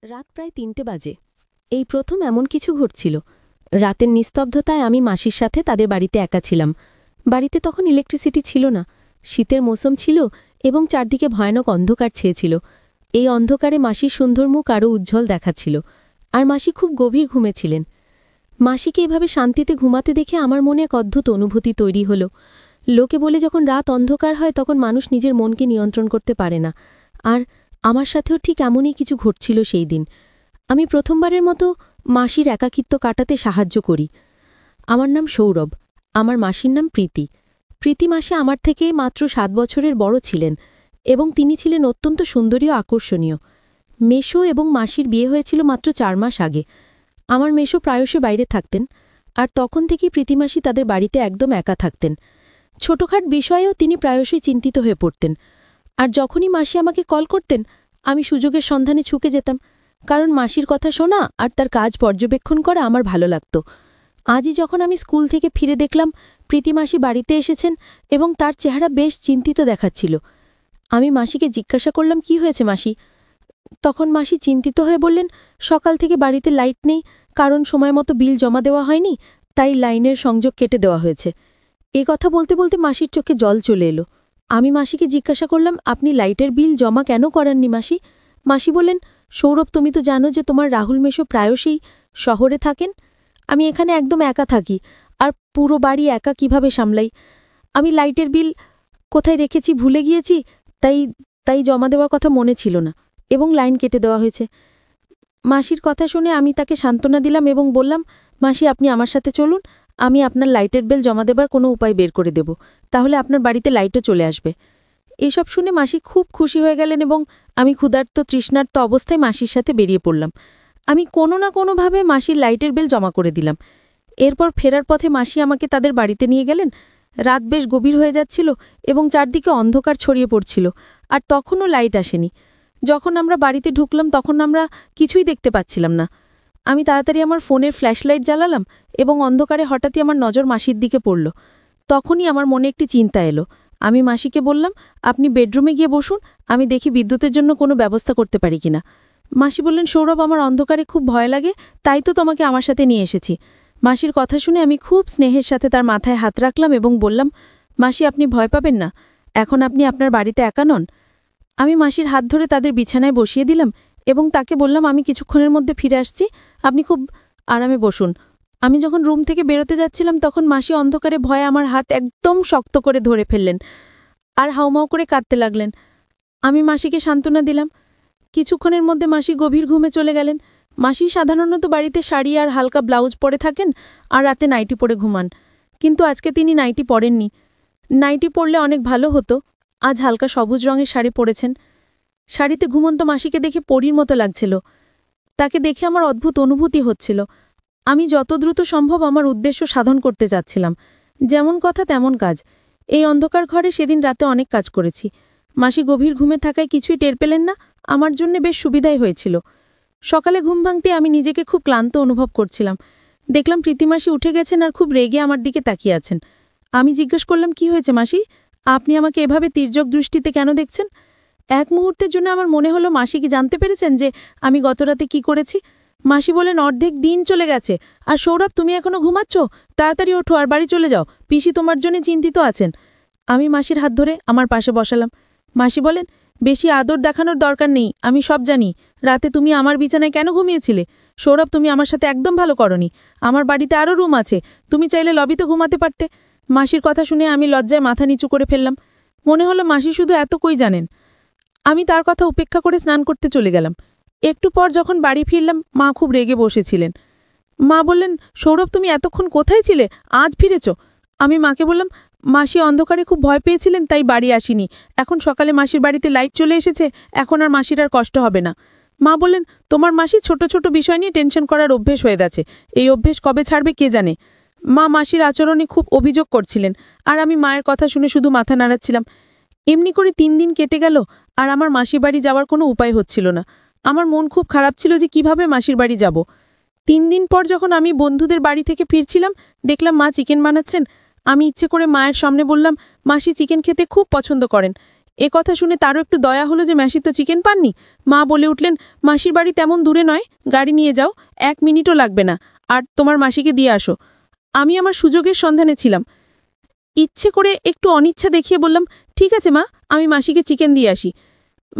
রাত প্রায় ৩টে বাজে। এই প্রথম এমন কিছু ঘটছিল। রাতের নিস্তব্ধতায় আমি মাসির সাথে তাদের বাড়িতে একা ছিলাম। বাড়িতে তখন ইলেকট্রিসিটি ছিল না, শীতের মৌসুম ছিল এবং চারদিকে ভয়ানক অন্ধকার ছেয়েছিল। এই অন্ধকারে মাসির সুন্দর মুখ আরও উজ্জ্বল দেখাচ্ছিল, আর মাসি খুব গভীর ঘুমেছিলেন। মাসিকে এভাবে শান্তিতে ঘুমাতে দেখে আমার মনে এক অদ্ভুত অনুভূতি তৈরি হলো। লোকে বলে যখন রাত অন্ধকার হয় তখন মানুষ নিজের মনকে নিয়ন্ত্রণ করতে পারে না, আর আমার সাথেও ঠিক এমনই কিছু ঘটছিল সেই দিন। আমি প্রথমবারের মতো মাসির একাকিত্ব কাটাতে সাহায্য করি। আমার নাম সৌরভ, আমার মাসির নাম প্রীতি। প্রীতি মাসি আমার থেকে মাত্র ৭ বছরের বড় ছিলেন এবং তিনি ছিলেন অত্যন্ত সুন্দরী ও আকর্ষণীয়। মেশো এবং মাসির বিয়ে হয়েছিল মাত্র ৪ মাস আগে। আমার মেশো প্রায়শই বাইরে থাকতেন, আর তখন থেকেই প্রীতিমাসি তাদের বাড়িতে একদম একা থাকতেন। ছোটখাট বিষয়েও তিনি প্রায়শই চিন্তিত হয়ে পড়তেন, আর যখনই মাসি আমাকে কল করতেন আমি সুযোগের সন্ধানে ছুটে যেতাম, কারণ মাসির কথা শোনা আর তার কাজ পর্যবেক্ষণ করা আমার ভালো লাগত। আজই যখন আমি স্কুল থেকে ফিরে দেখলাম প্রীতিমাসি বাড়িতে এসেছেন এবং তার চেহারা বেশ চিন্তিত দেখাচ্ছিল। আমি মাসিকে জিজ্ঞাসা করলাম, কি হয়েছে মাসি? তখন মাসি চিন্তিত হয়ে বললেন, সকাল থেকে বাড়িতে লাইট নেই, কারণ সময় মতো বিল জমা দেওয়া হয়নি, তাই লাইনের সংযোগ কেটে দেওয়া হয়েছে। এ কথা বলতে বলতে মাসির চোখে জল চলে এলো। আমি মাসিকে জিজ্ঞাসা করলাম, আপনি লাইটের বিল জমা কেন করাননি মাসি? মাসি বললেন, সৌরভ, তুমি তো জানো যে তোমার রাহুল মেশো প্রায়শই শহরে থাকেন। আমি এখানে একদম একা থাকি, আর পুরো বাড়ি একা কিভাবে সামলাই। আমি লাইটের বিল কোথায় রেখেছি ভুলে গিয়েছি, তাই তাই জমা দেওয়ার কথা মনে ছিল না এবং লাইন কেটে দেওয়া হয়েছে। মাসির কথা শুনে আমি তাকে সান্ত্বনা দিলাম এবং বললাম, মাসি, আপনি আমার সাথে চলুন, আমি আপনার লাইটের বিল জমা দেবার কোনো উপায় বের করে দেব, তাহলে আপনার বাড়িতে লাইটও চলে আসবে। এসব শুনে মাসি খুব খুশি হয়ে গেলেন এবং আমি ক্ষুধার্ত তৃষ্ণার্ত অবস্থায় মাসির সাথে বেরিয়ে পড়লাম। আমি কোনো না কোনোভাবে মাসির লাইটের বিল জমা করে দিলাম। এরপর ফেরার পথে মাসি আমাকে তাদের বাড়িতে নিয়ে গেলেন। রাত বেশ গভীর হয়ে যাচ্ছিল এবং চারদিকে অন্ধকার ছড়িয়ে পড়ছিল, আর তখনও লাইট আসেনি। যখন আমরা বাড়িতে ঢুকলাম তখন আমরা কিছুই দেখতে পাচ্ছিলাম না। আমি তাড়াতাড়ি আমার ফোনের ফ্ল্যাশলাইট জ্বালালাম এবং অন্ধকারে হঠাৎই আমার নজর মাসির দিকে পড়ল। তখনই আমার মনে একটি চিন্তা এলো। আমি মাসিকে বললাম, আপনি বেডরুমে গিয়ে বসুন, আমি দেখি বিদ্যুতের জন্য কোনো ব্যবস্থা করতে পারি কিনা। মাসি বললেন, সৌরভ, আমার অন্ধকারে খুব ভয় লাগে, তাই তো তোমাকে আমার সাথে নিয়ে এসেছি। মাসির কথা শুনে আমি খুব স্নেহের সাথে তার মাথায় হাত রাখলাম এবং বললাম, মাসি, আপনি ভয় পাবেন না, এখন আপনি আপনার বাড়িতে একা নন। আমি মাসির হাত ধরে তাদের বিছানায় বসিয়ে দিলাম এবং তাকে বললাম, আমি কিছুক্ষণের মধ্যে ফিরে আসছি, আপনি খুব আরামে বসুন। আমি যখন রুম থেকে বেরোতে যাচ্ছিলাম তখন মাসি অন্ধকারে ভয়ে আমার হাত একদম শক্ত করে ধরে ফেললেন আর হাউমাউ করে কাঁদতে লাগলেন। আমি মাসিকে সান্ত্বনা দিলাম। কিছুক্ষণের মধ্যে মাসি গভীর ঘুমে চলে গেলেন। মাসি সাধারণত বাড়িতে শাড়ি আর হালকা ব্লাউজ পরে থাকেন আর রাতে নাইটি পরে ঘুমান, কিন্তু আজকে তিনি নাইটি পরেননি। নাইটি পরলে অনেক ভালো হতো। আজ হালকা সবুজ রঙের শাড়ি পরেছেন। শাড়িতে ঘুমন্ত মাসিকে দেখে পরীর মতো লাগছিল। তাকে দেখে আমার অদ্ভুত অনুভূতি হচ্ছিল। আমি যত দ্রুত সম্ভব আমার উদ্দেশ্য সাধন করতে যাচ্ছিলাম। যেমন কথা তেমন কাজ। এই অন্ধকার ঘরে সেদিন রাতে অনেক কাজ করেছি। মাসি গভীর ঘুমে থাকায় কিছুই টের পেলেন না, আমার জন্য বেশ সুবিধাই হয়েছিল। সকালে ঘুম ভাঙতে আমি নিজেকে খুব ক্লান্ত অনুভব করছিলাম। দেখলাম প্রীতিমাসি উঠে গেছেন আর খুব রেগে আমার দিকে তাকিয়ে আছেন। আমি জিজ্ঞেস করলাম, কি হয়েছে মাসি? আপনি আমাকে এভাবে তির্যক দৃষ্টিতে কেন দেখছেন? এক মুহূর্তের জন্য আমার মনে হলো মাসি কি জানতে পেরেছেন যে আমি গতরাতে কি করেছি। মাসি বলেন, অর্ধেক দিন চলে গেছে, আর সৌরভ, তুমি এখনো ঘুমাচ্ছ? তাড়াতাড়ি ওঠো আর বাড়ি চলে যাও, পিসি তোমার জন্য চিন্তিত আছেন। আমি মাসির হাত ধরে আমার পাশে বসালাম। মাসি বলেন, বেশি আদর দেখানোর দরকার নেই, আমি সব জানি। রাতে তুমি আমার বিছানায় কেন ঘুমিয়েছিলে? সৌরভ, তুমি আমার সাথে একদম ভালো করনি। আমার বাড়িতে আরও রুম আছে, তুমি চাইলে লবিতে ঘুমাতে পারতে। মাসির কথা শুনে আমি লজ্জায় মাথা নিচু করে ফেললাম। মনে হলো মাসি শুধু এত কই জানেন। আমি তার কথা উপেক্ষা করে স্নান করতে চলে গেলাম। একটু পর যখন বাড়ি ফিরলাম মা খুব রেগে বসেছিলেন। মা বললেন, সৌরভ, তুমি এতক্ষণ কোথায় ছিলে? আজ ফিরেছ? আমি মাকে বললাম, মাসি অন্ধকারে খুব ভয় পেয়েছিলেন তাই বাড়ি আসিনি। এখন সকালে মাসির বাড়িতে লাইট চলে এসেছে, এখন আর মাসির আর কষ্ট হবে না। মা বললেন, তোমার মাসি ছোট ছোট বিষয় নিয়ে টেনশন করার অভ্যেস হয়ে গেছে, এই অভ্যেস কবে ছাড়বে কে জানে। মা মাসির আচরণে খুব অভিযোগ করছিলেন, আর আমি মায়ের কথা শুনে শুধু মাথা নাড়াচ্ছিলাম। এমনি করে 3 দিন কেটে গেল, আর আমার মাসির বাড়ি যাওয়ার কোনো উপায় হচ্ছিল না। আমার মন খুব খারাপ ছিল যে কিভাবে মাসির বাড়ি যাব। 3 দিন পর যখন আমি বন্ধুদের বাড়ি থেকে ফিরছিলাম দেখলাম মা চিকেন বানাচ্ছেন। আমি ইচ্ছে করে মায়ের সামনে বললাম, মাসি চিকেন খেতে খুব পছন্দ করেন, কথা শুনে তারও একটু দয়া হলো যে মাসি তো চিকেন পাননি। মা বলে উঠলেন, মাসির বাড়ি তেমন দূরে নয়, গাড়ি নিয়ে যাও, 1 মিনিটও লাগবে না, আর তোমার মাসিকে দিয়ে আসো। আমি আমার সুযোগের সন্ধানে ছিলাম। ইচ্ছে করে একটু অনিচ্ছা দেখিয়ে বললাম, ঠিক আছে মা, আমি মাসিকে চিকেন দিয়ে আসি।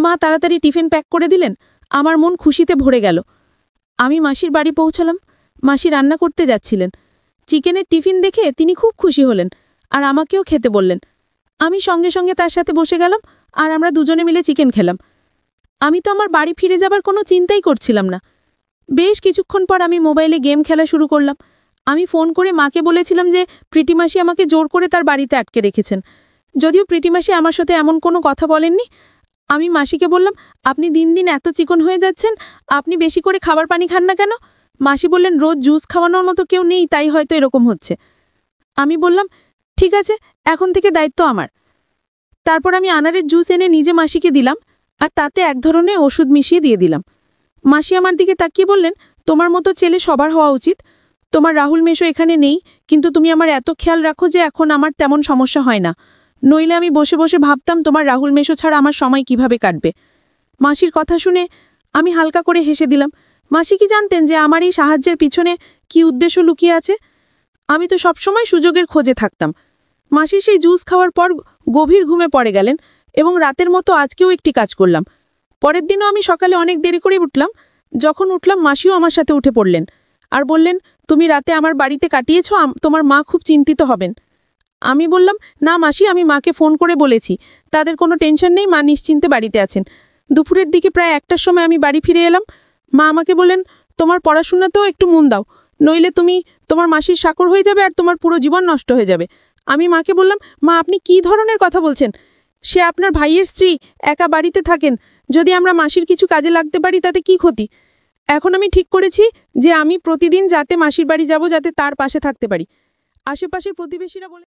মা তাড়াতাড়ি টিফিন প্যাক করে দিলেন। আমার মন খুশিতে ভরে গেল। আমি মাসির বাড়ি পৌঁছলাম। মাসি রান্না করতে যাচ্ছিলেন। চিকেনের টিফিন দেখে তিনি খুব খুশি হলেন আর আমাকেও খেতে বললেন। আমি সঙ্গে সঙ্গে তার সাথে বসে গেলাম আর আমরা দুজনে মিলে চিকেন খেলাম। আমি তো আমার বাড়ি ফিরে যাবার কোনো চিন্তাই করছিলাম না। বেশ কিছুক্ষণ পর আমি মোবাইলে গেম খেলা শুরু করলাম। আমি ফোন করে মাকে বলেছিলাম যে প্রীতিমাসি আমাকে জোর করে তার বাড়িতে আটকে রেখেছেন। যদিও প্রীতিমাসি আমার সাথে এমন কোনো কথা বলেননি। আমি মাসিকে বললাম, আপনি দিন দিন এত চিকন হয়ে যাচ্ছেন, আপনি বেশি করে খাবার পানি খান না কেন? মাসি বললেন, রোজ জুস খাওয়ানোর মতো কেউ নেই, তাই হয়তো এরকম হচ্ছে। আমি বললাম, ঠিক আছে, এখন থেকে দায়িত্ব আমার। তারপর আমি আনারের জুস এনে নিজে মাসিকে দিলাম আর তাতে এক ধরনের ওষুধ মিশিয়ে দিয়ে দিলাম। মাসি আমার দিকে তাকিয়ে বললেন, তোমার মতো ছেলে সবার হওয়া উচিত। তোমার রাহুল মেশো এখানে নেই, কিন্তু তুমি আমার এত খেয়াল রাখো যে এখন আমার তেমন সমস্যা হয় না। নইলে আমি বসে বসে ভাবতাম তোমার রাহুল মেশো ছাড়া আমার সময় কিভাবে কাটবে। মাসির কথা শুনে আমি হালকা করে হেসে দিলাম। মাসি কি জানতেন যে আমার এই সাহায্যের পিছনে কি উদ্দেশ্য লুকিয়ে আছে? আমি তো সবসময় সুযোগের খোঁজে থাকতাম। মাসি সেই জুস খাওয়ার পর গভীর ঘুমে পড়ে গেলেন এবং রাতের মতো আজকেও একটি কাজ করলাম। পরের দিনও আমি সকালে অনেক দেরি করে উঠলাম। যখন উঠলাম মাসিও আমার সাথে উঠে পড়লেন আর বললেন, তুমি রাতে আমার বাড়িতে কাটিয়েছ, তোমার মা খুব চিন্তিত হবেন। আমি বললাম, না মাসি, আমি মাকে ফোন করে বলেছি, তাদের কোনো টেনশন নেই, মা নিশ্চিন্তে বাড়িতে আছেন। দুপুরের দিকে প্রায় 1টার সময় আমি বাড়ি ফিরে এলাম। মা আমাকে বললেন, তোমার পড়াশোনাতেও একটু মন দাও, নইলে তুমি তোমার মাসির চাকর হয়ে যাবে আর তোমার পুরো জীবন নষ্ট হয়ে যাবে। আমি মাকে বললাম, মা আপনি কি ধরনের কথা বলছেন? সে আপনার ভাইয়ের স্ত্রী, একা বাড়িতে থাকেন। যদি আমরা মাসির কিছু কাজে লাগতে পারি তাতে কি ক্ষতি? এখন আমি ঠিক করেছি যে আমি প্রতিদিন যাতে মাসির বাড়ি যাব, যাতে তার পাশে থাকতে পারি। আশেপাশের প্রতিবেশীরা বলে